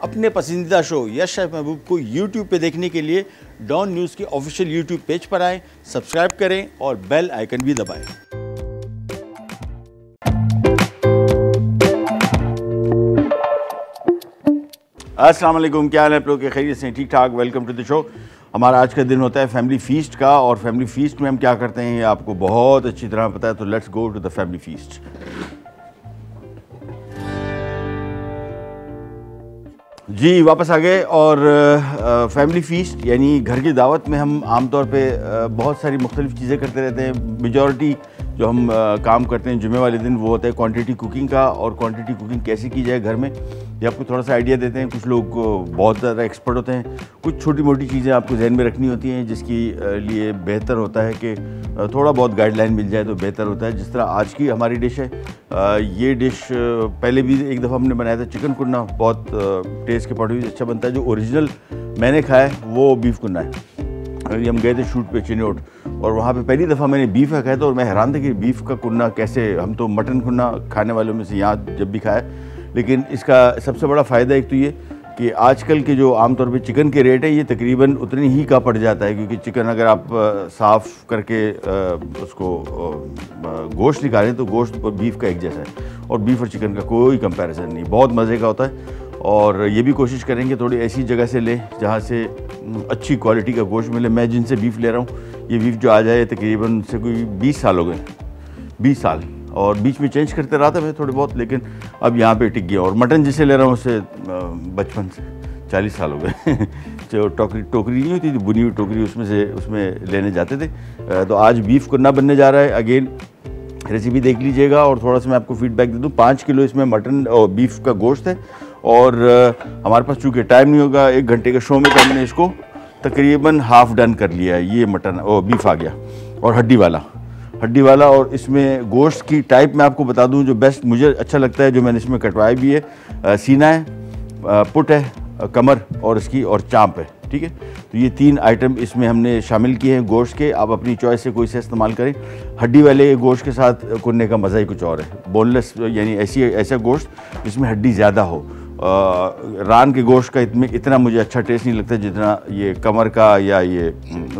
अपने पसंदीदा show yes chef महबूब को यूट्यूब पे देखने के लिए डॉन न्यूज़ के ऑफिशियल यूट्यूब पेज पर आएँ, सब्सक्राइब करें और बेल आइकन भी दबाएं। अस्सलाम वालेकुम, क्या हाल है आप लोग के? खैरियत से? ठीक ठाक। Welcome to the show. हमारा आज का दिन होता है फैमिली फीस्ट का, और फैमिली फीस्ट में हम क्या करते हैं ये आपको बहुत अच्छी तरह पता है, तो let's go to the family feast. जी वापस आ गए। और फैमिली फीस्ट यानी घर की दावत में हम आमतौर पे बहुत सारी मुख्तलिफ चीज़ें करते रहते हैं। मेजॉरिटी जो हम काम करते हैं जुमे वाले दिन वो होता है क्वांटिटी कुकिंग का, और क्वांटिटी कुकिंग कैसे की जाए घर में ये आपको थोड़ा सा आइडिया देते हैं। कुछ लोग बहुत ज़्यादा एक्सपर्ट होते हैं, कुछ छोटी मोटी चीज़ें आपको जहन में रखनी होती हैं जिसकी लिए बेहतर होता है कि थोड़ा बहुत गाइडलाइन मिल जाए तो बेहतर होता है। जिस तरह आज की हमारी डिश है, ये डिश पहले भी एक दफ़ा हमने बनाया था, चिकन कुन्ना, बहुत टेस्ट के पॉइंट अच्छा बनता है। जो ओरिजिनल मैंने खाया है वो बीफ कुन्ना है। अभी हम गए थे शूट पे चिन्नौट, और वहाँ पे पहली दफ़ा मैंने बीफ का खाया था, और मैं हैरान था कि बीफ का कुन्ना कैसे, हम तो मटन कुन्ना खाने वालों में से यहाँ जब भी खाया, लेकिन इसका सबसे बड़ा फ़ायदा एक तो ये कि आजकल के जो आमतौर पे चिकन के रेट है ये तकरीबन उतनी ही का पड़ जाता है, क्योंकि चिकन अगर आप साफ़ करके उसको गोश्त निकालें तो गोश्त और बीफ का एक जैसा है, और बीफ और चिकन का कोई कंपैरिजन नहीं, बहुत मज़े का होता है। और ये भी कोशिश करेंगे थोड़ी ऐसी जगह से लें जहाँ से अच्छी क्वालिटी का गोश्त मिले। मैं जिनसे बीफ ले रहा हूँ, ये बीफ जो आ जाए तकरीबन से कोई 20 साल हो गए, 20 साल, और बीच में चेंज करते रहा था मैं थोड़े बहुत, लेकिन अब यहाँ पे टिक गया। और मटन जिसे ले रहा हूँ उससे बचपन से 40 साल हो गए जो टोकरी नहीं होती थी, बुनी हुई टोकरी, उसमें लेने जाते थे। तो आज बीफ कुन्ना बनने जा रहा है। अगेन रेसिपी देख लीजिएगा, और थोड़ा सा मैं आपको फीडबैक दे दूँ। 5 किलो इसमें मटन और बीफ का गोश्त है, और हमारे पास चूँकि टाइम नहीं होगा 1 घंटे के शो में, तो हमने इसको तकरीबन हाफ़ डन कर लिया है। ये मटन और बीफ आ गया, और हड्डी वाला। और इसमें गोश्त की टाइप मैं आपको बता दूं, जो बेस्ट मुझे अच्छा लगता है, जो मैंने इसमें कटवाया भी है, सीना है, पुट है, कमर और इसकी, और चाँप है। ठीक है, तो ये 3 आइटम इसमें हमने शामिल किए हैं गोश्त के। आप अपनी चॉइस से कोई से इस्तेमाल करें। हड्डी वाले गोश्त के साथ कुन्ने का मज़ा ही कुछ और है। बोनलेस यानी ऐसा गोश्त जिसमें हड्डी ज़्यादा हो। रान के गोश्त का इतना मुझे अच्छा टेस्ट नहीं लगता जितना ये कमर का, या ये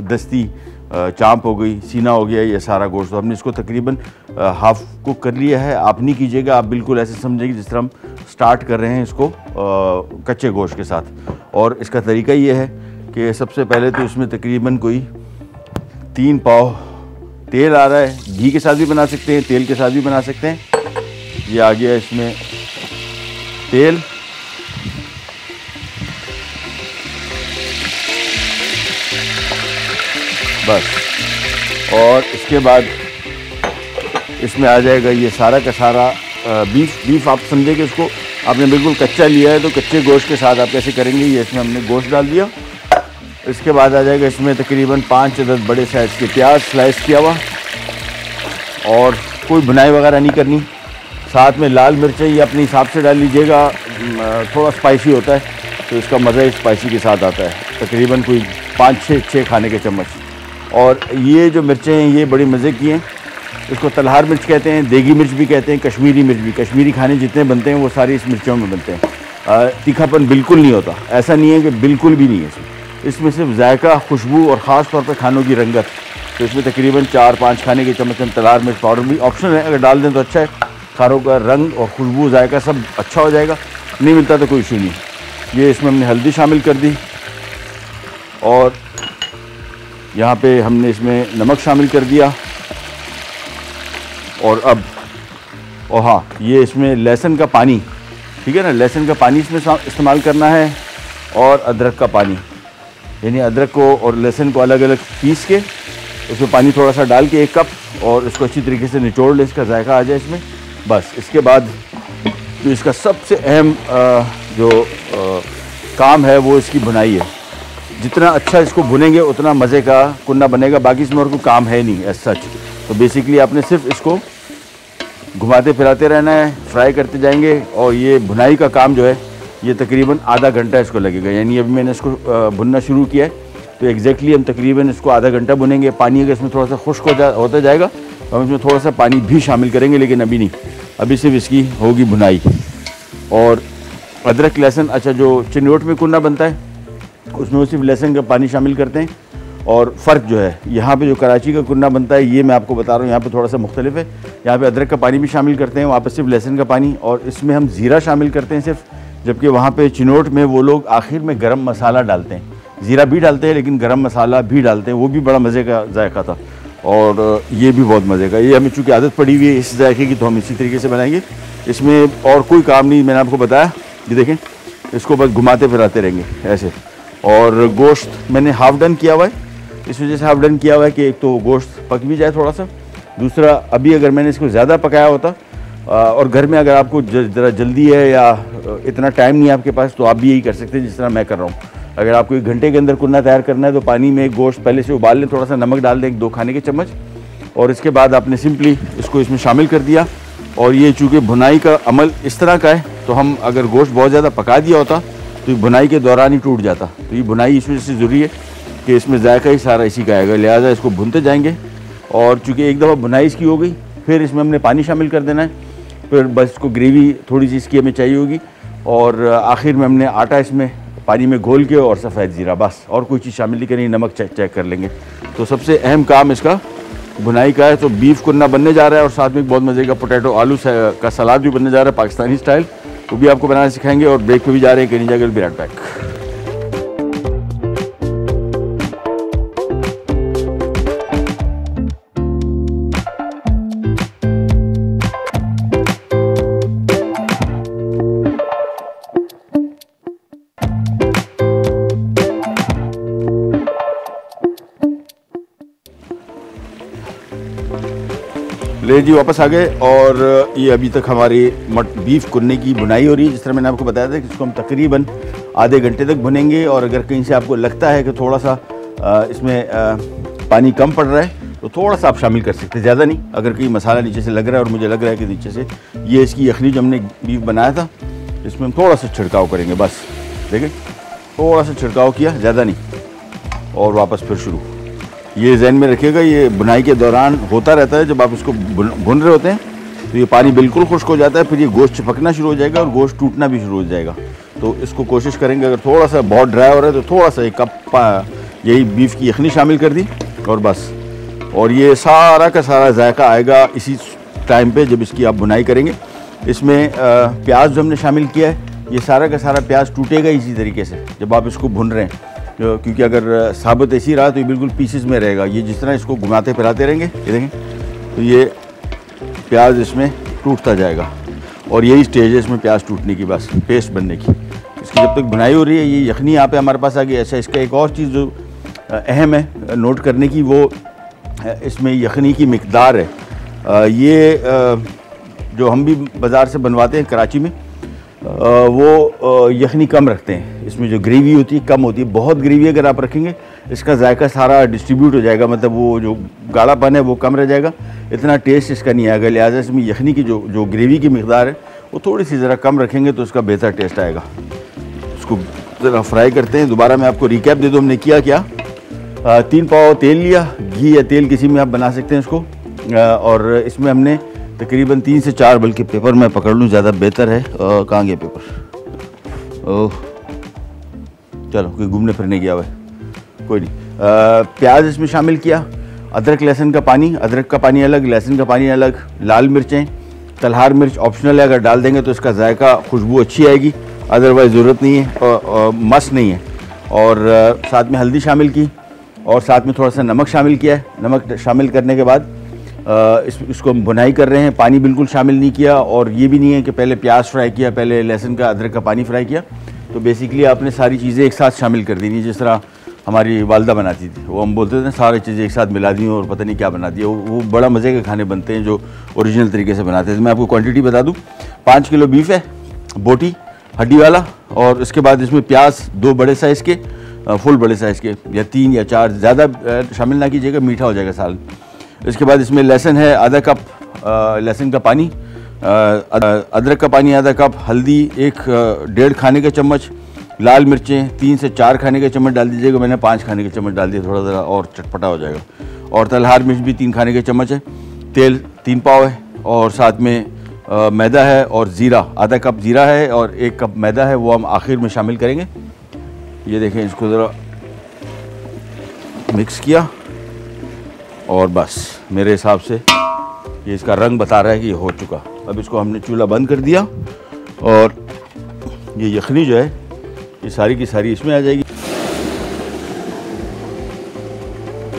दस्ती चाँप हो गई, सीना हो गया, ये सारा गोश्त। तो हमने इसको तकरीबन हाफ़ कुक कर लिया है। आप नहीं कीजिएगा, आप बिल्कुल ऐसे समझेंगे जिस तरह हम स्टार्ट कर रहे हैं इसको कच्चे गोश्त के साथ। और इसका तरीका ये है कि सबसे पहले तो इसमें तकरीबन कोई 3 पाव तेल आ रहा है। घी के साथ भी बना सकते हैं, तेल के साथ भी बना सकते हैं। ये आ गया इसमें तेल, बस। और इसके बाद इसमें आ जाएगा ये सारा का सारा बीफ। आप समझे कि इसको आपने बिल्कुल कच्चा लिया है, तो कच्चे गोश्त के साथ आप कैसे करेंगे, ये इसमें हमने गोश्त डाल दिया। इसके बाद आ जाएगा इसमें तकरीबन 5 अदद बड़े साइज़ के प्याज स्लाइस किया हुआ, और कोई भुनाई वगैरह नहीं करनी। साथ में लाल मिर्चें ये अपने हिसाब से डाल लीजिएगा, थोड़ा स्पाइसी होता है तो इसका मज़ा ही स्पाइसी के साथ आता है। तकरीबन कोई 5-6 खाने के चम्मच। और ये जो मिर्चें हैं ये बड़ी मज़े की हैं। इसको तलहार मिर्च कहते हैं, देगी मिर्च भी कहते हैं, कश्मीरी मिर्च भी। कश्मीरी खाने जितने बनते हैं वो सारी इस मिर्चों में बनते हैं। तीखापन बिल्कुल नहीं होता, ऐसा नहीं है कि बिल्कुल भी नहीं है इसमें सिर्फ जायका, खुशबू और ख़ास तौर पर खानों की रंगत। तो इसमें तकरीबन 4-5 खाने के चम्मच हम तलहार मिर्च पाउडर भी ऑप्शनल है, अगर डाल दें तो अच्छा है। खारों का रंग और खुशबू, जायका सब अच्छा हो जाएगा। नहीं मिलता तो कोई इशू नहीं। ये इसमें हमने हल्दी शामिल कर दी, और यहाँ पे हमने इसमें नमक शामिल कर दिया। और अब हाँ, ये इसमें लहसुन का पानी, ठीक है ना, लहसुन का पानी इसमें इस्तेमाल करना है, और अदरक का पानी, यानी अदरक को और लहसुन को अलग अलग पीस के उसमें पानी थोड़ा सा डाल के 1 कप, और इसको अच्छी तरीके से निचोड़ लें, इसका जायका आ जाए इसमें। बस इसके बाद जो इसका सबसे अहम काम है वो इसकी भुनाई है। जितना अच्छा इसको भुनेंगे उतना मज़े का कुन्ना बनेगा। बाकी इसमें और कोई काम है नहीं एज सच। तो बेसिकली आपने सिर्फ इसको घुमाते फिराते रहना है, फ्राई करते जाएंगे। और ये भुनाई का काम जो है ये तकरीबन आधा घंटा इसको लगेगा। यानी अभी मैंने इसको भुनना शुरू किया है, तो एग्जैक्टली हम तकरीबन इसको आधा घंटा भुनेंगे। पानी अगर इसमें थोड़ा सा खुश्क होता जाएगा तो हम इसमें थोड़ा सा पानी भी शामिल करेंगे, लेकिन अभी नहीं, अभी सिर्फ इसकी होगी भुनाई। और अदरक लहसुन, अच्छा जो चिन्नौट में कुन्ना बनता है उसमें वो सिर्फ लहसुन का पानी शामिल करते हैं। और फ़र्क जो है यहाँ पे जो कराची का कुन्ना बनता है ये मैं आपको बता रहा हूँ, यहाँ पे थोड़ा सा मुख्तलिफ है। यहाँ पे अदरक का पानी भी शामिल करते हैं, वहाँ पे सिर्फ लहसुन का पानी, और इसमें हम ज़ीरा शामिल करते हैं सिर्फ, जबकि वहाँ पे चिन्नौट में वो लोग आखिर में गरम मसाला डालते हैं। ज़ीरा भी डालते हैं लेकिन गरम मसाला भी डालते हैं, वो भी बड़ा मज़े का जायका था और ये भी बहुत मज़े का। ये हमें चूँकि आदत पड़ी हुई है इस जायके की तो हम इसी तरीके से बनाएंगे। इसमें और कोई काम नहीं, मैंने आपको बताया। ये देखें, इसको बस घुमाते फिराते रहेंगे ऐसे। और गोश्त मैंने हाफ़ डन किया हुआ है, इस वजह से हाफ़ डन किया हुआ है कि एक तो गोश्त पक भी जाए थोड़ा सा, दूसरा अभी अगर मैंने इसको ज़्यादा पकाया होता और घर में अगर आपको ज़रा जल्दी है या इतना टाइम नहीं है आपके पास तो आप भी यही कर सकते हैं जिस तरह मैं कर रहा हूँ। अगर आपको 1 घंटे के अंदर कुन्ना तैयार करना है तो पानी में गोश्त पहले से उबाल लें, थोड़ा सा नमक डाल दें 1-2 खाने के चम्मच, और इसके बाद आपने सिंपली इसको इसमें शामिल कर दिया। और ये चूँकि भुनाई का अमल इस तरह का है तो हम अगर गोश्त बहुत ज़्यादा पका दिया होता तो ये भुनाई के दौरान ही टूट जाता। तो ये भुनाई इस वजह से ज़रूरी है कि इसमें जायका ही सारा इसी का आएगा, लिहाजा इसको भुनते जाएंगे। और चूँकि एक दफ़ा भुनाई इसकी हो गई फिर इसमें हमने पानी शामिल कर देना है, फिर बस इसको ग्रेवी थोड़ी सी इसकी हमें चाहिए होगी, और आखिर में हमने आटा इसमें पानी में घोल के और सफ़ेद ज़ीरा, बस और कोई चीज़ शामिल नहीं करनी, नमक चेक कर लेंगे। तो सबसे अहम काम इसका भुनाई का है। तो बीफ कुन्ना बनने जा रहा है और साथ में एक बहुत मज़े का पोटैटो आलू का सलाद भी बनने जा रहा है पाकिस्तानी स्टाइल, वो भी आपको बनाना सिखाएंगे। और ब्रेक पे भी जा रहे हैं, कहीं जाकर विराट पैक। ले जी वापस आ गए और ये अभी तक हमारी बीफ कुन्ने की भुनाई हो रही है। जिस तरह मैंने आपको बताया था कि इसको हम तकरीबन आधे घंटे तक भुनेंगे, और अगर कहीं से आपको लगता है कि थोड़ा सा इसमें पानी कम पड़ रहा है तो थोड़ा सा आप शामिल कर सकते हैं, ज़्यादा नहीं। अगर कहीं मसाला नीचे से लग रहा है और मुझे लग रहा है कि नीचे से ये इसकी यखनी जो हमने बीफ बनाया था इसमें हम थोड़ा सा छिड़काव करेंगे, बस देखें थोड़ा सा छिड़काव किया, ज़्यादा नहीं, और वापस फिर शुरू। ये जहन में रखिएगा, ये बुनाई के दौरान होता रहता है, जब आप इसको भुन रहे होते हैं तो ये पानी बिल्कुल खुश्क हो जाता है, फिर ये गोश्त चिपकना शुरू हो जाएगा और गोश्त टूटना भी शुरू हो जाएगा। तो इसको कोशिश करेंगे, अगर थोड़ा सा बहुत ड्राई हो रहा है तो थोड़ा सा 1 कप यही बीफ की यखनी शामिल कर दी और बस। और ये सारा का सारा जायका आएगा इसी टाइम पे जब इसकी आप बुनाई करेंगे। इसमें प्याज जो हमने शामिल किया है ये सारा का सारा प्याज टूटेगा इसी तरीके से जब आप इसको भुन रहे हैं, क्योंकि अगर साबुत ऐसी रहा तो ये बिल्कुल पीसेस में रहेगा। ये जिस तरह इसको घुमाते फिराते रहेंगे, ये देखें तो ये प्याज इसमें टूटता जाएगा, और यही स्टेज है इसमें प्याज टूटने की, बस पेस्ट बनने की। इसकी जब तक बुनाई हो रही है ये यखनी यहाँ पे हमारे पास आ गई। अच्छा, इसका एक और चीज़ जो अहम है नोट करने की, वो इसमें यखनी की मिकदार है। ये जो हम भी बाज़ार से बनवाते हैं कराची में, वो यखनी कम रखते हैं, इसमें जो ग्रेवी होती है कम होती है। बहुत ग्रेवी अगर आप रखेंगे इसका जायका सारा डिस्ट्रीब्यूट हो जाएगा, मतलब वो जो गाढ़ापन है वो कम रह जाएगा, इतना टेस्ट इसका नहीं आएगा। लिहाजा इसमें यखनी की जो ग्रेवी की मिकदार है वो थोड़ी सी ज़रा कम रखेंगे तो उसका बेहतर टेस्ट आएगा। इसको ज़रा फ्राई करते हैं। दोबारा मैं आपको रिकैप दे दूँ हमने किया क्या। 3 पाव तेल लिया, घी या तेल किसी में आप बना सकते हैं इसको, और इसमें हमने तकरीबन 3 से 4, बल्कि पेपर मैं पकड़ लूँ ज़्यादा बेहतर है। कहाँ गया पेपर? ओह चलो, कोई घूमने फिरने गया हुआ है, कोई नहीं। प्याज इसमें शामिल किया, अदरक लहसुन का पानी, अदरक का पानी अलग, लहसुन का पानी अलग, लाल मिर्चें, तलहार मिर्च ऑप्शनल है, अगर डाल देंगे तो इसका जायका खुशबू अच्छी आएगी, अदरवाइज़ ज़रूरत नहीं है, मस्त नहीं है। और साथ में हल्दी शामिल की और साथ में थोड़ा सा नमक शामिल किया है। नमक शामिल करने के बाद इसको हम भुनाई कर रहे हैं, पानी बिल्कुल शामिल नहीं किया, और ये भी नहीं है कि पहले प्याज फ्राई किया, पहले लहसुन का अदरक का पानी फ्राई किया। तो बेसिकली आपने सारी चीज़ें एक साथ शामिल कर देनी, जिस तरह हमारी वालदा बनाती थी, वो हम बोलते थे सारी चीज़ें एक साथ मिला दी और पता नहीं क्या बना दिया। वो बड़ा मज़े के खाने बनते हैं जो ओरिजिनल तरीके से बनाते हैं। तो मैं आपको क्वांटिटी बता दूँ, 5 किलो बीफ है, बोटी हड्डी वाला, और उसके बाद इसमें प्याज 2 बड़े साइज़ के, फुल बड़े साइज़ के, या 3 या 4, ज़्यादा शामिल ना कीजिएगा, मीठा हो जाएगा साल। इसके बाद इसमें लहसुन है आधा कप, लहसुन का पानी, अदरक का पानी आधा कप, हल्दी 1-1.5 खाने के चम्मच, लाल मिर्चें 3 से 4 खाने के चम्मच डाल दीजिएगा, मैंने 5 खाने के चम्मच डाल दिया, थोड़ा ज़रा और चटपटा हो जाएगा। और तलहार मिर्च भी 3 खाने के चम्मच है। तेल 3 पाव है, और साथ में मैदा है और ज़ीरा, आधा कप ज़ीरा है और 1 कप मैदा है, वो हम आखिर में शामिल करेंगे। ये देखें, इसको ज़रा मिक्स किया और बस मेरे हिसाब से ये इसका रंग बता रहा है कि ये हो चुका। अब इसको हमने चूल्हा बंद कर दिया और ये यखनी जो है ये सारी की सारी इसमें आ जाएगी।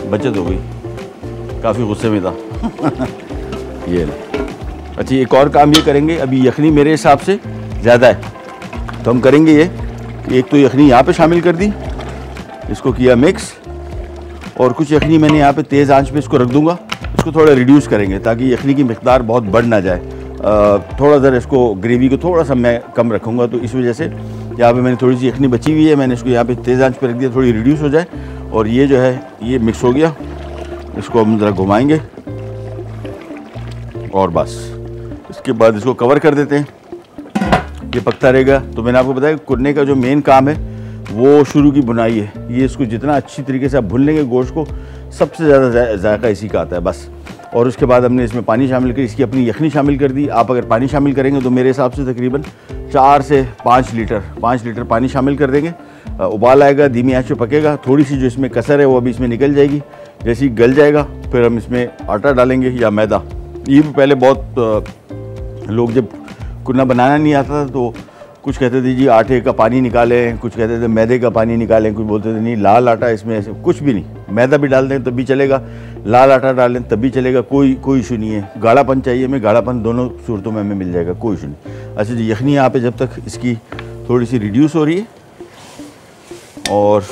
बचत हो गई, काफ़ी गुस्से में था। ये ले। अच्छा, एक और काम ये करेंगे, अभी यखनी मेरे हिसाब से ज़्यादा है तो हम करेंगे ये कि एक तो यखनी यहाँ पे शामिल कर दी, इसको किया मिक्स, और कुछ यखनी मैंने यहाँ पे तेज़ आंच पे इसको रख दूँगा। इसको थोड़ा रिड्यूस करेंगे ताकि यखनी की मिक़दार बहुत बढ़ ना जाए। थोड़ा ज़रा इसको ग्रेवी को थोड़ा सा मैं कम रखूँगा, तो इस वजह से यहाँ पे मैंने थोड़ी सी यखनी बची हुई है, मैंने इसको यहाँ पे तेज़ आंच पे रख दिया, थोड़ी रिड्यूस हो जाए। और ये जो है ये मिक्स हो गया, इसको हम ज़रा घुमाएंगे और बस इसके बाद इसको कवर कर देते हैं, ये पकता रहेगा। तो मैंने आपको बताया कुरने का जो मेन काम है वो शुरू की बुनाई है। ये इसको जितना अच्छी तरीके से आप भून लेंगे गोश्त को, सबसे ज़्यादा जायका इसी का आता है बस। और उसके बाद हमने इसमें पानी शामिल कर, इसकी अपनी यखनी शामिल कर दी। आप अगर पानी शामिल करेंगे तो मेरे हिसाब से तकरीबन 4 से 5 लीटर पानी शामिल कर देंगे। उबाल आएगा, धीमी आंच पे पकेगा, थोड़ी सी जो इसमें कसर है वो अभी इसमें निकल जाएगी। जैसे ही गल जाएगा फिर हम इसमें आटा डालेंगे या मैदा। ये भी पहले बहुत लोग जब कुरना बनाना नहीं आता था तो कुछ कहते थे जी आटे का पानी निकालें, कुछ कहते थे मैदे का पानी निकालें, कुछ बोलते थे नहीं लाल आटा इसमें, ऐसे कुछ भी नहीं, मैदा भी डाल दें तब भी चलेगा, लाल आटा डालें तब भी चलेगा, कोई इशू नहीं है। गाढ़ापन चाहिए हमें, गाढ़ापन दोनों सूरतों में हमें मिल जाएगा, कोई इशू नहीं। अच्छा जी, यखनी यहाँ पे जब तक इसकी थोड़ी सी रिड्यूस हो रही है, और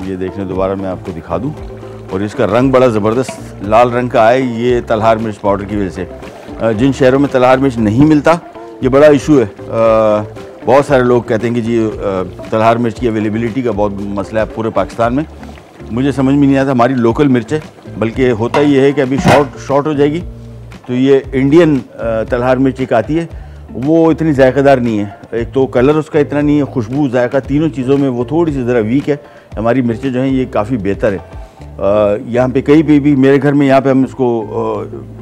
ये देखने दोबारा मैं आपको दिखा दूँ, और इसका रंग बड़ा ज़बरदस्त लाल रंग का आए, ये तलहार मिर्च पाउडर की वजह से। जिन शहरों में तलहार मिर्च नहीं मिलता ये बड़ा इशू है। बहुत सारे लोग कहते हैं कि जी तलहार मिर्च की अवेलेबिलिटी का बहुत मसला है पूरे पाकिस्तान में। मुझे समझ में नहीं आता, हमारी लोकल मिर्च है, बल्कि होता ये है कि अभी शॉर्ट हो जाएगी तो ये इंडियन तलहार मिर्च एक आती है, वो इतनी जायकेदार नहीं है। एक तो कलर उसका इतना नहीं है, खुशबू जायका तीनों चीज़ों में वो थोड़ी सी ज़रा वीक है। हमारी मिर्चें जो हैं ये काफ़ी बेहतर है। यहाँ पे कहीं पे भी मेरे घर में यहाँ पे हम इसको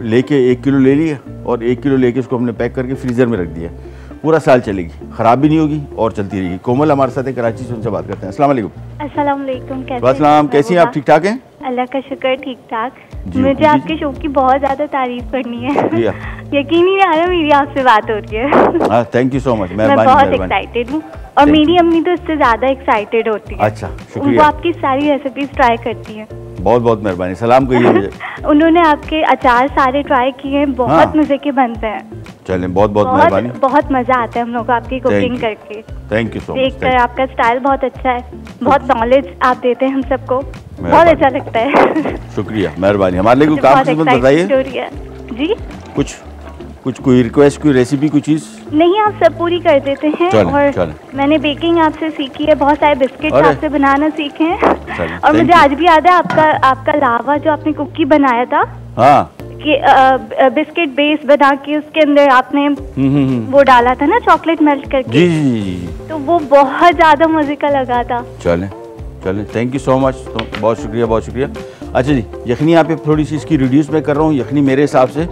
लेके 1 किलो ले लिया और 1 किलो लेके इसको हमने पैक करके फ्रीज़र में रख दिया, पूरा साल चलेगी, ख़राब भी नहीं होगी और चलती रहेगी। कोमल हमारे साथ है, कराची से, उनसे बात करते हैं। अस्सलाम वालेकुम। अस्सलाम वालेकुम। कैसी हैं आप? ठीक ठाक हैं? अल्लाह का शुक्र, ठीक ठाक। मुझे आपके शो की बहुत ज़्यादा तारीफ करनी है। यकीन ही नहीं आ रहा मेरी आपसे बात हो रही है। थैंक यू सो मच, मैं बहुत एक्साइटेड हूँ और मेरी अम्मी तो इससे ज़्यादा एक्साइटेड होती है। अच्छा, शुक्रिया। वो आपकी सारी रेसिपीज ट्राई करती है। बहुत बहुत मेहरबानी, सलाम कहिए मुझे। उन्होंने आपके अचार सारे ट्राई किए हैं, बहुत मजे के बनते हैं। चलें, बहुत बहुत मेहरबानी। बहुत मजा आता है हम लोग को आपकी कुकिंग करके। Thank you so much. देखकर आपका स्टाइल बहुत अच्छा है, बहुत नॉलेज आप देते हैं हम सबको, बहुत अच्छा लगता है। शुक्रिया, मेहरबानी। हमारे लिए काम बताइए जी। कुछ कोई रिक्वेस्ट, कोई रेसिपी, कोई चीज़? नहीं, आप सब पूरी कर देते हैं। और मैंने बेकिंग आपसे सीखी है, बहुत सारे बिस्किट आपसे बनाना सीखे हैं। और मुझे आज भी याद है आपका लावा जो आपने कुकी बनाया था। हाँ, कि बिस्किट बेस बना के उसके अंदर आपने वो डाला था ना, चॉकलेट मेल्ट करके। जी। तो वो बहुत ज्यादा मजे का लगा था। चलें, थैंक यू सो मच, तो बहुत शुक्रिया। अच्छा जी, यखनी यहाँ पे थोड़ी सी इसकी रिड्यूस मैं कर रहा हूँ। यखनी मेरे हिसाब से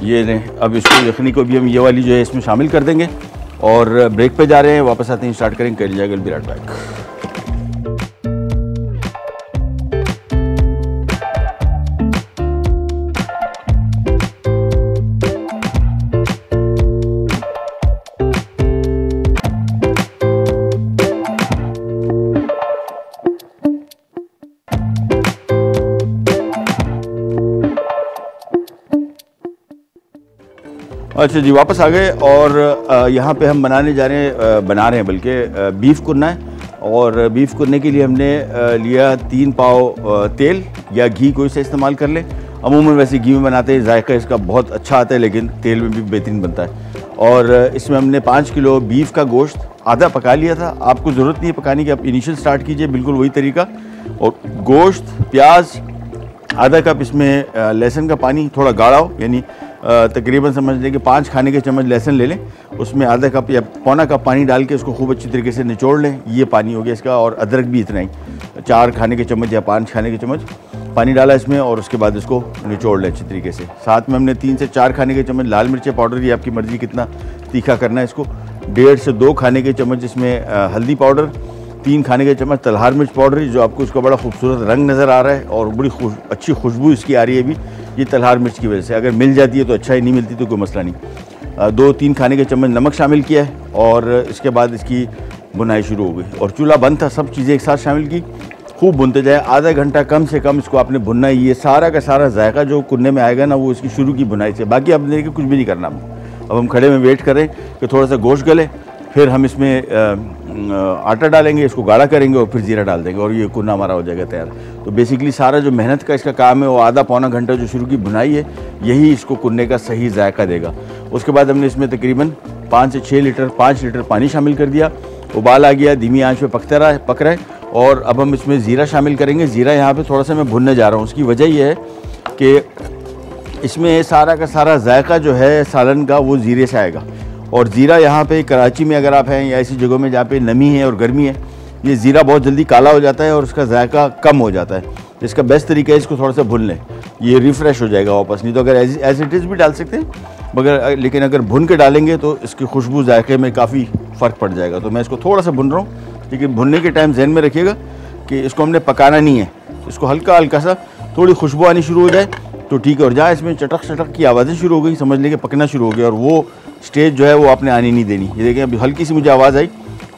ये लें, अब इसको यखनी को भी हम ये वाली जो है इसमें शामिल कर देंगे और ब्रेक पे जा रहे हैं, वापस आते हैं, स्टार्ट करेंगे, कर जाएगा विराट बैक। अच्छा जी, वापस आ गए और यहाँ पे हम बना रहे हैं बल्कि बीफ कुरना है। और बीफ कुरने के लिए हमने लिया 3 पाव तेल या घी, कोई से इस्तेमाल कर लें। अमूमन वैसे घी में बनाते हैं, जायका इसका बहुत अच्छा आता है, लेकिन तेल में भी बेहतरीन बनता है। और इसमें हमने 5 किलो बीफ का गोश्त आधा पका लिया था। आपको ज़रूरत नहीं है पकाने की, आप इनिशियल स्टार्ट कीजिए, बिल्कुल वही तरीका। और गोश्त, प्याज, आधा कप इसमें लहसुन का पानी, थोड़ा गाढ़ा हो, यानी तकरीबन समझ लें कि 5 खाने के चम्मच लहसुन ले लें, उसमें आधा कप या पौना कप पानी डाल के उसको खूब अच्छी तरीके से निचोड़ लें। ये पानी हो गया इसका। और अदरक भी इतना ही, 4 खाने के चम्मच या 5 खाने के चम्मच। पानी डाला इसमें और उसके बाद इसको निचोड़ लें अच्छी तरीके से। साथ में हमने 3 से 4 खाने के चम्मच लाल मिर्ची पाउडर, ये आपकी मर्ज़ी कितना तीखा करना है इसको। 1.5 से 2 खाने के चम्मच इसमें हल्दी पाउडर, 3 खाने के चम्मच तलहार मिर्च पाउडर, जो आपको इसका बड़ा खूबसूरत रंग नज़र आ रहा है और बड़ी अच्छी खुशबू इसकी आ रही है अभी, ये तलहार मिर्च की वजह से। अगर मिल जाती है तो अच्छा ही, नहीं मिलती तो कोई मसला नहीं। 2-3 खाने के चम्मच नमक शामिल किया है और इसके बाद इसकी भुनाई शुरू हो गई और चूल्हा बंद था। सब चीज़ें एक साथ शामिल की, खूब भुनते जाए। आधा घंटा कम से कम इसको आपने भुनना है। ये सारा का सारा जायका जो कुन्ने में आएगा ना, वो इसकी शुरू की भुनाई से। बाकी अब देखिए कुछ भी नहीं करना हमने। अब हम खड़े में वेट करें कि थोड़ा सा गोश्त गले, फिर हम इसमें आटा डालेंगे, इसको गाढ़ा करेंगे और फिर जीरा डाल देंगे और ये कुन्ना हमारा हो जाएगा तैयार। तो बेसिकली सारा जो मेहनत का इसका काम है वो आधा पौना घंटा जो शुरू की भुनाई है, यही इसको कुन्ने का सही जायका देगा। उसके बाद हमने इसमें तकरीबन 5 से 6 लीटर 5 लीटर पानी शामिल कर दिया। उबाल आ गया, धीमी आंच पे पक रहा है। और अब हम इसमें ज़ीरा शामिल करेंगे। ज़ीरा यहाँ पे थोड़ा सा मैं भुनने जा रहा हूँ। उसकी वजह यह है कि इसमें सारा का सारा जायका जो है सालन का वो ज़ीरे से आएगा। और ज़ीरा यहाँ पे कराची में अगर आप हैं या ऐसी जगहों में जहाँ पे नमी है और गर्मी है, ये ज़ीरा बहुत जल्दी काला हो जाता है और उसका जायका कम हो जाता है। इसका बेस्ट तरीका है इसको थोड़ा सा भुन लें, ये रिफ़्रेश हो जाएगा वापस। नहीं तो अगर एज इट इज़ भी डाल सकते हैं, मगर लेकिन अगर भुन के डालेंगे तो इसकी खुशबू जायके में काफ़ी फ़र्क पड़ जाएगा। तो मैं इसको थोड़ा सा भुन रहा हूँ, लेकिन भुनने के टाइम जहन में रखिएगा कि इसको हमने पकाना नहीं है। इसको हल्का हल्का सा थोड़ी खुशबू आनी शुरू हो जाए तो ठीक है। और जहाँ इसमें चटक चटक की आवाज़ें शुरू हो गई, समझ लेंगे पकना शुरू हो गया। और वो स्टेज जो है वो आपने आनी नहीं देनी। ये देखें अभी हल्की सी मुझे आवाज़ आई,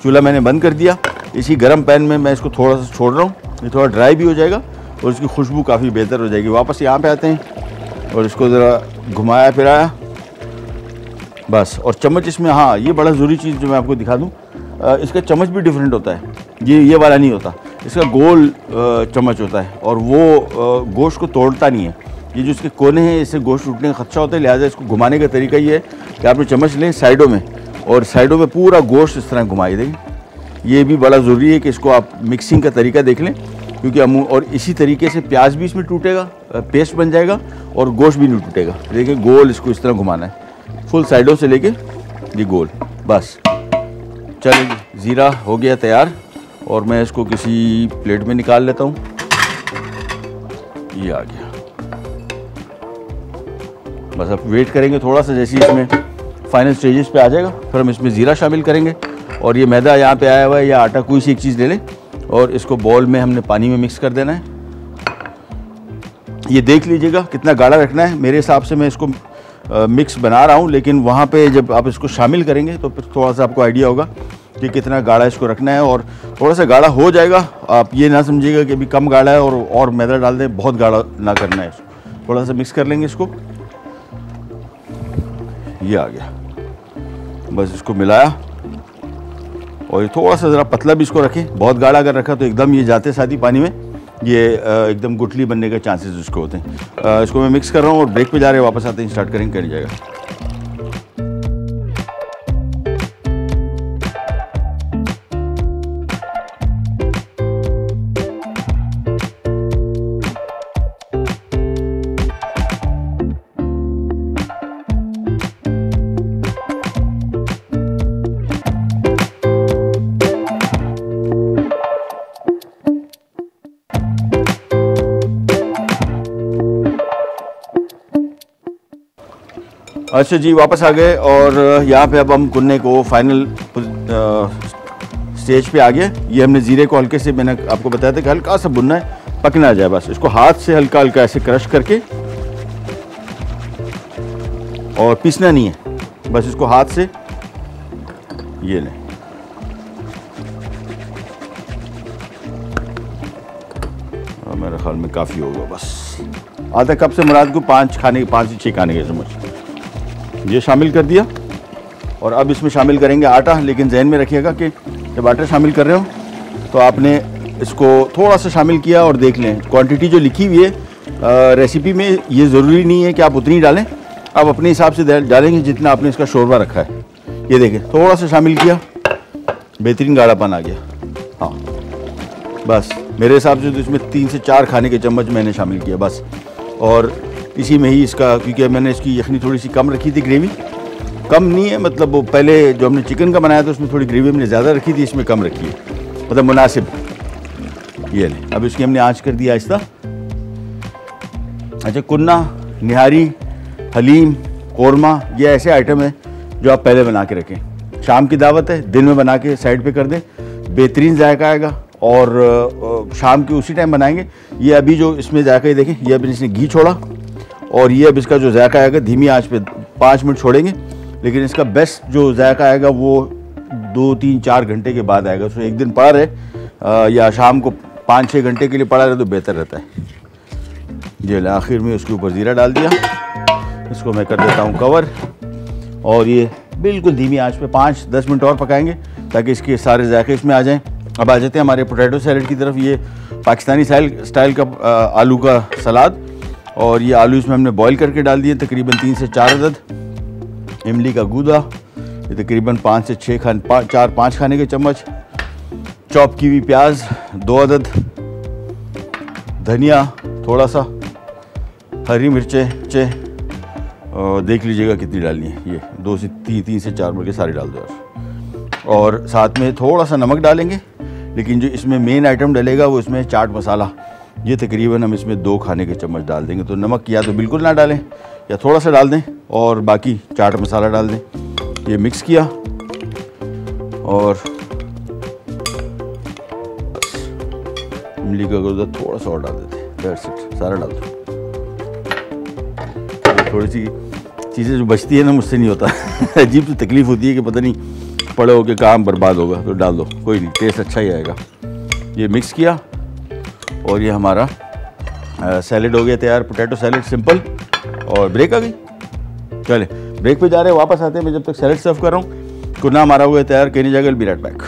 चूल्हा मैंने बंद कर दिया। इसी गर्म पैन में मैं इसको थोड़ा सा छोड़ रहा हूँ, ये थोड़ा ड्राई भी हो जाएगा और इसकी खुशबू काफ़ी बेहतर हो जाएगी। वापस यहाँ पे आते हैं और इसको ज़रा घुमाया फिराया बस। और चम्मच इसमें, हाँ ये बड़ा ज़रूरी चीज़ जो मैं आपको दिखा दूँ, इसका चम्मच भी डिफरेंट होता है। ये वाला नहीं होता, इसका गोल चम्मच होता है और वो गोश्त को तोड़ता नहीं है। ये जो इसके कोने हैं, इससे गोश्त टूटने का खदशा होता है। लिहाजा इसको घुमाने का तरीका ये है कि आपने चम्मच लें साइडों में और साइडों में पूरा गोश्त इस तरह घुमाई देंगे। ये भी बड़ा ज़रूरी है कि इसको आप मिक्सिंग का तरीका देख लें, क्योंकि और इसी तरीके से प्याज भी इसमें टूटेगा, पेस्ट बन जाएगा और गोश्त भी नहीं टूटेगा। देखिए गोल इसको इस तरह घुमाना है, फुल साइडों से लेके ये गोल। बस चलिए, ज़ीरा हो गया तैयार और मैं इसको किसी प्लेट में निकाल लेता हूँ। ये आ गया। बस अब वेट करेंगे थोड़ा सा, जैसे इसमें फाइनल स्टेजेस पे आ जाएगा फिर हम इसमें ज़ीरा शामिल करेंगे। और ये मैदा यहाँ पे आया हुआ है या आटा, कोई सी एक चीज़ ले लें और इसको बॉल में हमने पानी में मिक्स कर देना है। ये देख लीजिएगा कितना गाढ़ा रखना है। मेरे हिसाब से मैं इसको मिक्स बना रहा हूँ, लेकिन वहाँ पे जब आप इसको शामिल करेंगे तो फिर थोड़ा सा आपको आइडिया होगा कि कितना गाढ़ा इसको रखना है। और थोड़ा सा गाढ़ा हो जाएगा, आप ये ना समझिएगा कि अभी कम गाढ़ा है और मैदा डाल दें, बहुत गाढ़ा ना करना है इसको। थोड़ा सा मिक्स कर लेंगे इसको। ये आ गया, बस इसको मिलाया और ये थोड़ा सा ज़रा पतला भी इसको रखें। बहुत गाढ़ा अगर रखा तो एकदम ये जाते साथ ही पानी में ये एकदम गुठली बनने के चांसेस उसको होते हैं। इसको मैं मिक्स कर रहा हूँ और ब्रेक पे जा रहे हैं, वापस आते हैं, स्टार्ट करेंगे, कर जाएगा। अच्छा जी, वापस आ गए और यहाँ पे अब हम कुन्ने को फाइनल स्टेज पे आ गए। ये हमने ज़ीरे को हल्के से, मैंने आपको बताया था कि हल्का सा भुनना है, पकना आ जाए बस। इसको हाथ से हल्का हल्का ऐसे क्रश करके, और पीसना नहीं है, बस इसको हाथ से ये लें। मेरे ख्याल में काफ़ी होगा, बस आधा कप से मुराद को 5 से 6 खाने के चम्मच ये शामिल कर दिया। और अब इसमें शामिल करेंगे आटा, लेकिन जहन में रखिएगा कि जब आटा शामिल कर रहे हो तो आपने इसको थोड़ा सा शामिल किया और देख लें क्वांटिटी जो लिखी हुई है रेसिपी में, ये ज़रूरी नहीं है कि आप उतनी डालें, आप अपने हिसाब से डालेंगे जितना आपने इसका शोरबा रखा है। ये देखें, थोड़ा सा शामिल किया, बेहतरीन गाढ़ापन आ गया। हाँ बस मेरे हिसाब से तो इसमें 3 से 4 खाने के चम्मच मैंने शामिल किया बस। और इसी में ही इसका, क्योंकि मैंने इसकी यखनी थोड़ी सी कम रखी थी, ग्रेवी कम नहीं है, मतलब वो पहले जो हमने चिकन का बनाया था उसमें थोड़ी ग्रेवी हमने ज़्यादा रखी थी, इसमें कम रखी है, मतलब मुनासिब। ये नहीं, अब इसकी हमने आँच कर दिया आहिस्ता अच्छा, कुन्ना, निहारी, हलीम, कोरमा, ये ऐसे आइटम हैं जो आप पहले बना के रखें। शाम की दावत है, दिन में बना के साइड पे कर दें, बेहतरीन जायका आएगा। और शाम के उसी टाइम बनाएंगे। ये अभी जो इसमें जायका, ये देखें, ये अभी इसने घी छोड़ा और ये अब इसका जो जायका आएगा धीमी आंच पे 5 मिनट छोड़ेंगे, लेकिन इसका बेस्ट जो जायका आएगा वो 2, 3, 4 घंटे के बाद आएगा। तो एक दिन पड़ा रहे या शाम को 5-6 घंटे के लिए पड़ा रहे तो बेहतर रहता है। ये आखिर में उसके ऊपर ज़ीरा डाल दिया, इसको मैं कर देता हूँ कवर और ये बिल्कुल धीमी आंच पे 5-10 मिनट और पकाएंगे ताकि इसके सारे जायके इसमें आ जाएं। अब आ जाते हैं हमारे पोटैटो सैलेड की तरफ। ये पाकिस्तानी स्टाइल का आलू का सलाद, और ये आलू इसमें हमने बॉईल करके डाल दिए तकरीबन 3 से 4 अदद। इमली का गूदा ये तकरीबन 5 से 4-5 खाने के चम्मच। चॉप की हुई प्याज 2 अदद, धनिया थोड़ा सा, हरी मिर्चें और देख लीजिएगा कितनी डालनी है, ये 2 से 3 से 4 मिनट के सारे डाल दो। और साथ में थोड़ा सा नमक डालेंगे, लेकिन जो इसमें मेन आइटम डलेगा वो इसमें चाट मसाला, ये तकरीबन हम इसमें 2 खाने के चम्मच डाल देंगे। तो नमक या तो बिल्कुल ना डालें या थोड़ा सा डाल दें और बाकी चाट मसाला डाल दें। ये मिक्स किया और इमली का गूदा थोड़ा सा और डाल देते हैं, दैट्स इट, सारा डाल दो। थोड़ी सी चीज़ें जो बचती है ना मुझसे नहीं होता अजीब सी तकलीफ़ होती है कि पता नहीं पड़े हो के काम बर्बाद होगा, तो डाल दो, कोई नहीं, टेस्ट अच्छा ही आएगा। ये मिक्स किया और ये हमारा सैलेड हो गया तैयार, पोटैटो सैलेड सिंपल। और ब्रेक आ गई, चले ब्रेक पे जा रहे हैं, वापस आते हैं। मैं जब तक सैलेड सर्व कर रहा हूँ, कुन्ना हमारा हो गया तैयार, कहने जाएगा बी राइट बैक।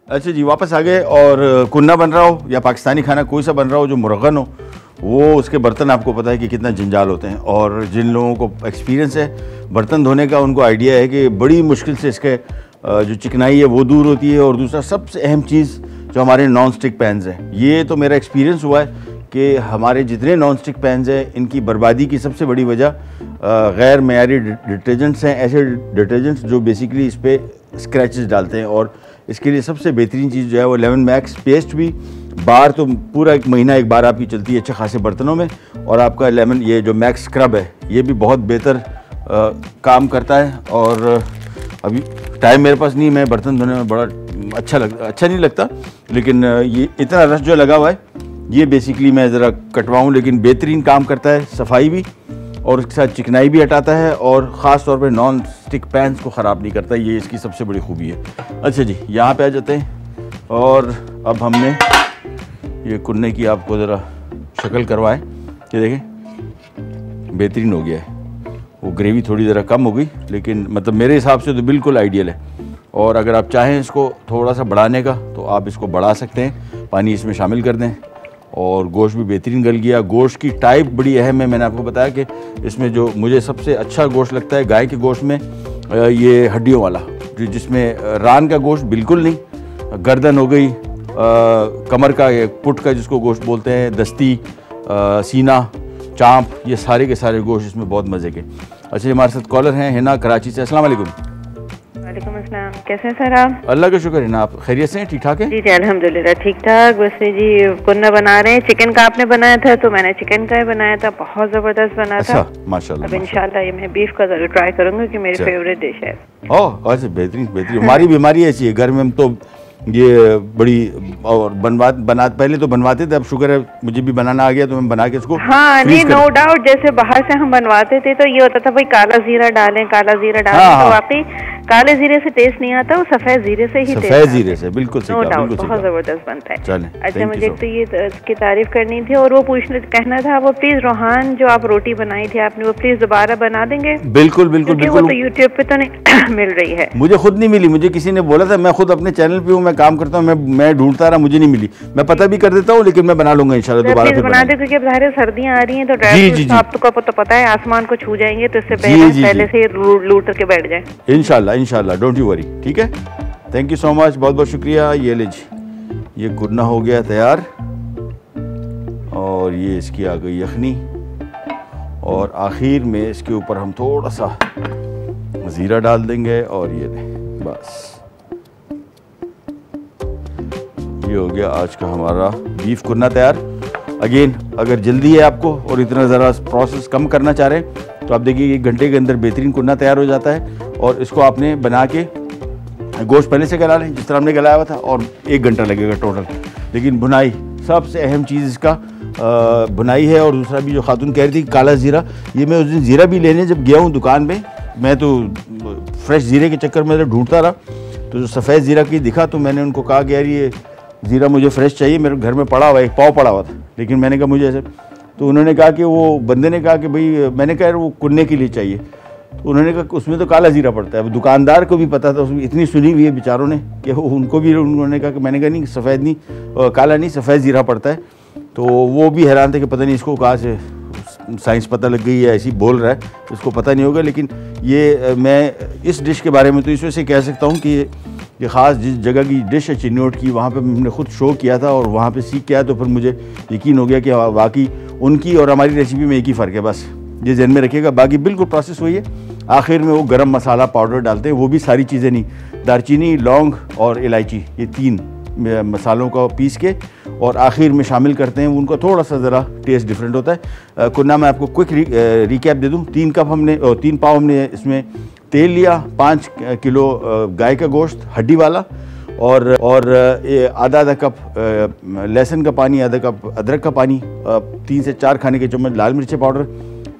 अच्छा जी, वापस आ गए। और कुन्ना बन रहा हो या पाकिस्तानी खाना कोई सा बन रहा हो जो मुरगन हो, वो उसके बर्तन आपको पता है कि कितना जंजाल होते हैं। और जिन लोगों को एक्सपीरियंस है बर्तन धोने का, उनको आइडिया है कि बड़ी मुश्किल से इसके जो चिकनाई है वो दूर होती है। और दूसरा सबसे अहम चीज़ जो हमारे नॉन स्टिक पैन्स हैं, ये तो मेरा एक्सपीरियंस हुआ है कि हमारे जितने नॉन स्टिक पैन्स हैं इनकी बर्बादी की सबसे बड़ी वजह गैर मयारी डिटर्जेंट्स हैं, ऐसे डिटर्जेंट्स जो बेसिकली इस पर स्क्रैचेस डालते हैं। और इसके लिए सबसे बेहतरीन चीज़ जो है वो लेमन मैक्स पेस्ट, भी बार तो पूरा 1 महीना एक बार आपकी चलती है अच्छे खासे बर्तनों में। और आपका लेमन ये जो मैक्स स्क्रब है ये भी बहुत बेहतर काम करता है। और अभी टाइम मेरे पास नहीं, मैं बर्तन धोने में बड़ा अच्छा नहीं लगता, लेकिन ये इतना रश जो लगा हुआ है ये बेसिकली मैं ज़रा कटवाऊँ, लेकिन बेहतरीन काम करता है, सफाई भी और उसके साथ चिकनाई भी हटाता है और ख़ास तौर पे नॉन स्टिक पैन्स को ख़राब नहीं करता। ये इसकी सबसे बड़ी खूबी है। अच्छा जी, यहाँ पे आ जाते हैं और अब हमने ये कुन्ने की आपको ज़रा शक्ल करवाएं। ये देखें बेहतरीन हो गया है। वो ग्रेवी थोड़ी ज़रा कम हो गई, लेकिन मतलब मेरे हिसाब से तो बिल्कुल आइडियल है। और अगर आप चाहें इसको थोड़ा सा बढ़ाने का तो आप इसको बढ़ा सकते हैं, पानी इसमें शामिल कर दें। और गोश्त भी बेहतरीन गल गया। गोश्त की टाइप बड़ी अहम है। मैंने आपको बताया कि इसमें जो मुझे सबसे अच्छा गोश्त लगता है गाय के गोश्त में, ये हड्डियों वाला, जिसमें रान का गोश्त बिल्कुल नहीं, गर्दन हो गई, कमर का, ये पुट का जिसको गोश्त बोलते हैं, दस्ती, सीना, चाँप, ये सारे के सारे गोश्त इसमें बहुत मज़े के। अच्छा, हमारे साथ कॉलर हैं हिना कराची से। अस्सलाम वालेकुम। वालेकुम अस्सलाम, कैसे हैं सर आप? अल्लाह का शुक्र। हिना, आप खैरियत से हैं? ठीक ठाक है? जी अल्हम्दुलिल्लाह ठीक ठाक। वैसे जी कुन्ना बना रहे हैं, चिकन का आपने बनाया था तो मैंने चिकन का ही बनाया था, बहुत ज़बरदस्त बना था। माशाल्लाह। अब इंशाल्लाह ये मैं बीफ का ज़रूर ट्राई करूँगी कि मेरी फेवरेट डिश है। ओह अच्छा, बेहतरीन बेहतरीन। हमारी बीमारी ऐसी है घर में, हम तो ये बड़ी और पहले तो बनवाते थे, अब शुक्र है मुझे भी बनाना आ गया तो मैं बना के इसको। हाँ नहीं, नो डाउट। जैसे बाहर से हम बनवाते थे तो ये होता था भाई काला जीरा डालें, काला जीरा डालें। तो वाकई काले जीरे से टेस्ट नहीं आता, वो सफेद जीरे से ही सफेद जीरे से बिल्कुल नो डाउट बहुत जबरदस्त बनता है। अच्छा, मुझे तो ये इसकी तारीफ करनी थी और वो कहना था, वो प्लीज रोहान जो आप रोटी बनाई थी आपने, वो प्लीज दोबारा बना देंगे? बिल्कुल बिल्कुल बिल्कुल। वो तो यूट्यूब पे तो नहीं मिल रही है, मुझे खुद नहीं मिली। मुझे किसी ने बोला था, मैं खुद अपने चैनल पे हूँ, मैं काम करता हूँ, मैं ढूंढता रहा, मुझे नहीं मिली। मैं पता भी कर देता हूँ, लेकिन मैं बना लूंगा इंशाल्लाह दोबारा बना दे, क्योंकि अब ज़ाहिर सर्दियाँ आ रही हैं तो ड्राई फ्रूट्स आपको तो पता है आसमान को छू जाएंगे, तो इससे पहले से लूट के बैठ जाए इंशाल्लाह। इंशाल्लाह, डोंट यू वरी। ठीक है, थैंक यू सो मच, बहुत बहुत शुक्रिया। ये लीजिए, ये कुन्ना हो गया तैयार। और ये इसकी आ गई यखनी, और आखिर में इसके ऊपर हम थोड़ा सा ज़ीरा डाल देंगे और ये बस ये हो गया आज का हमारा बीफ कुन्ना तैयार। अगेन अगर जल्दी है आपको और इतना ज़रा प्रोसेस कम करना चाह रहे हैं तो आप देखिए 1 घंटे के अंदर बेहतरीन कुन्ना तैयार हो जाता है। और इसको आपने बना के गोश्त पहले से गला लें जिस तरह हमने गलाया हुआ था, और 1 घंटा लगेगा टोटल। लेकिन भुनाई सबसे अहम चीज़ इसका भुनाई है। और दूसरा भी जो खातून कह रही थी काला ज़ीरा, ये मैं उस दिन ज़ीरा भी लेने जब गया हूँ दुकान में, मैं तो फ्रेश ज़ीरे के चक्कर में ढूंढता रहा, तो जो सफ़ेद ज़ीरा की दिखा तो मैंने उनको कहा कि यार ये ज़ीरा मुझे फ्रेश चाहिए, मेरे घर में पड़ा हुआ एक पाव पड़ा हुआ था, लेकिन मैंने कहा मुझे ऐसे, तो उन्होंने कहा कि वो बंदे ने कहा कि भाई, मैंने कहा वो कुन्ने के लिए चाहिए, तो उन्होंने कहा उसमें तो काला ज़ीरा पड़ता है। दुकानदार को भी पता था, उसमें इतनी सुनी हुई है बेचारों ने कि उनको भी उन्होंने कहा कि मैंने कहा नहीं सफ़ेद नहीं, काला नहीं सफ़ेद ज़ीरा पड़ता है। तो वो भी हैरान थे कि पता नहीं इसको कहाँ से साइंस पता लग गई है, ऐसी बोल रहा है, इसको पता नहीं होगा। लेकिन ये मैं इस डिश के बारे में तो इस वजह से कह सकता हूँ कि ये ख़ास जिस जगह की डिश है चिन्नौट की, वहाँ पे हमने खुद शो किया था और वहाँ पे सीख के आया, तो फिर मुझे यकीन हो गया कि वाकई उनकी और हमारी रेसिपी में एक ही फ़र्क है। बस ये ज़हन में रखिएगा, बाकी बिल्कुल प्रोसेस वही है। आखिर में वो गरम मसाला पाउडर डालते हैं, वो भी सारी चीज़ें नहीं, दालचीनी, लौंग और इलायची, ये 3 मसालों को पीस के और आखिर में शामिल करते हैं। उनका थोड़ा सा ज़रा टेस्ट डिफरेंट होता है। कुन्ना मैं आपको क्विक रिकैप दे दूँ। 3 पाव हमने इसमें तेल लिया, 5 किलो गाय का गोश्त हड्डी वाला, और आधा कप लहसुन का पानी, आधा कप अदरक का पानी, 3 से 4 खाने के चम्मच लाल मिर्ची पाउडर,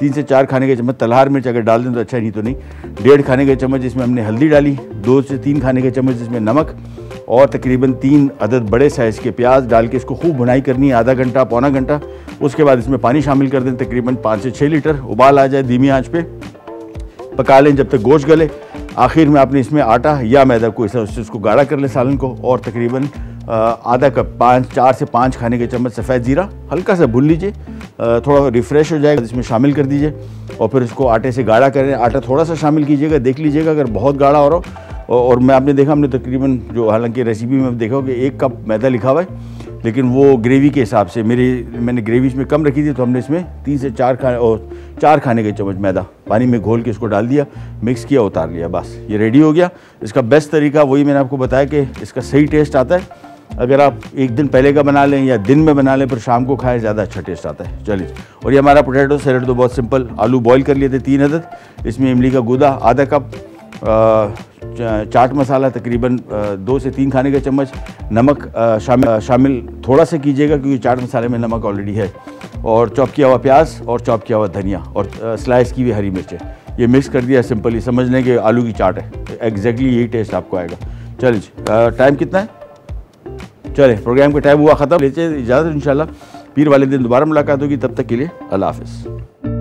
3 से 4 खाने के चम्मच तलहार मिर्च, अगर डाल दें तो अच्छा, नहीं तो नहीं। 1.5 खाने के चम्मच इसमें हमने हल्दी डाली, 2 से 3 खाने के चम्मच इसमें नमक, और तकरीबन 3 अदद बड़े साइज़ के प्याज डाल के इसको खूब भुनाई करनी है, आधा घंटा पौना घंटा। उसके बाद इसमें पानी शामिल कर दें, तकरीबन 5 से 6 लीटर, उबाल आ जाए धीमी आंच पे पका लें जब तक गोश्त गले। आखिर में आपने इसमें आटा या मैदा को इसको गाढ़ा कर लें सालन को, और तकरीबन आधा कप 4 से 5 खाने के चम्मच सफ़ेद ज़ीरा हल्का सा भून लीजिए, थोड़ा रिफ़्रेश हो जाएगा, इसमें शामिल कर दीजिए और फिर इसको आटे से गाढ़ा करें। आटा थोड़ा सा शामिल कीजिएगा, देख लीजिएगा अगर बहुत गाढ़ा हो रहा हो। और मैं आपने देखा, हमने तकरीबन जो हालांकि रेसिपी में देखा कि 1 कप मैदा लिखा हुआ है, लेकिन वो ग्रेवी के हिसाब से मैंने ग्रेवी इसमें कम रखी थी, तो हमने इसमें 3 से 4 खाने के चम्मच मैदा पानी में घोल के इसको डाल दिया, मिक्स किया, उतार लिया, बस ये रेडी हो गया। इसका बेस्ट तरीका वही मैंने आपको बताया कि इसका सही टेस्ट आता है अगर आप 1 दिन पहले का बना लें या दिन में बना लें, फिर शाम को खाएं, ज़्यादा अच्छा टेस्ट आता है। चलिए, और ये हमारा पोटैटो सैलेड तो बहुत सिंपल, आलू बॉईल कर लिए थे 3 अदद, इसमें इमली का गूदा आधा कप, चाट मसाला तकरीबन 2 से 3 खाने के चम्मच, नमक शामिल थोड़ा सा कीजिएगा क्योंकि चाट मसाले में नमक ऑलरेडी है, और चॉप किया हुआ प्याज और चॉप किया हुआ धनिया और स्लाइस की हुई हरी मिर्चें, ये मिक्स कर दिया। सिंपली समझ लें कि आलू की चाट है, एग्जैक्टली यही टेस्ट आपको आएगा। चलिए, टाइम कितना है? चले, प्रोग्राम का टाइम हुआ ख़त्म, लेते इजाज़त। इंशाल्लाह पीर वाले दिन दोबारा मुलाकात होगी, तब तक के लिए अल्लाह हाफ़िज़।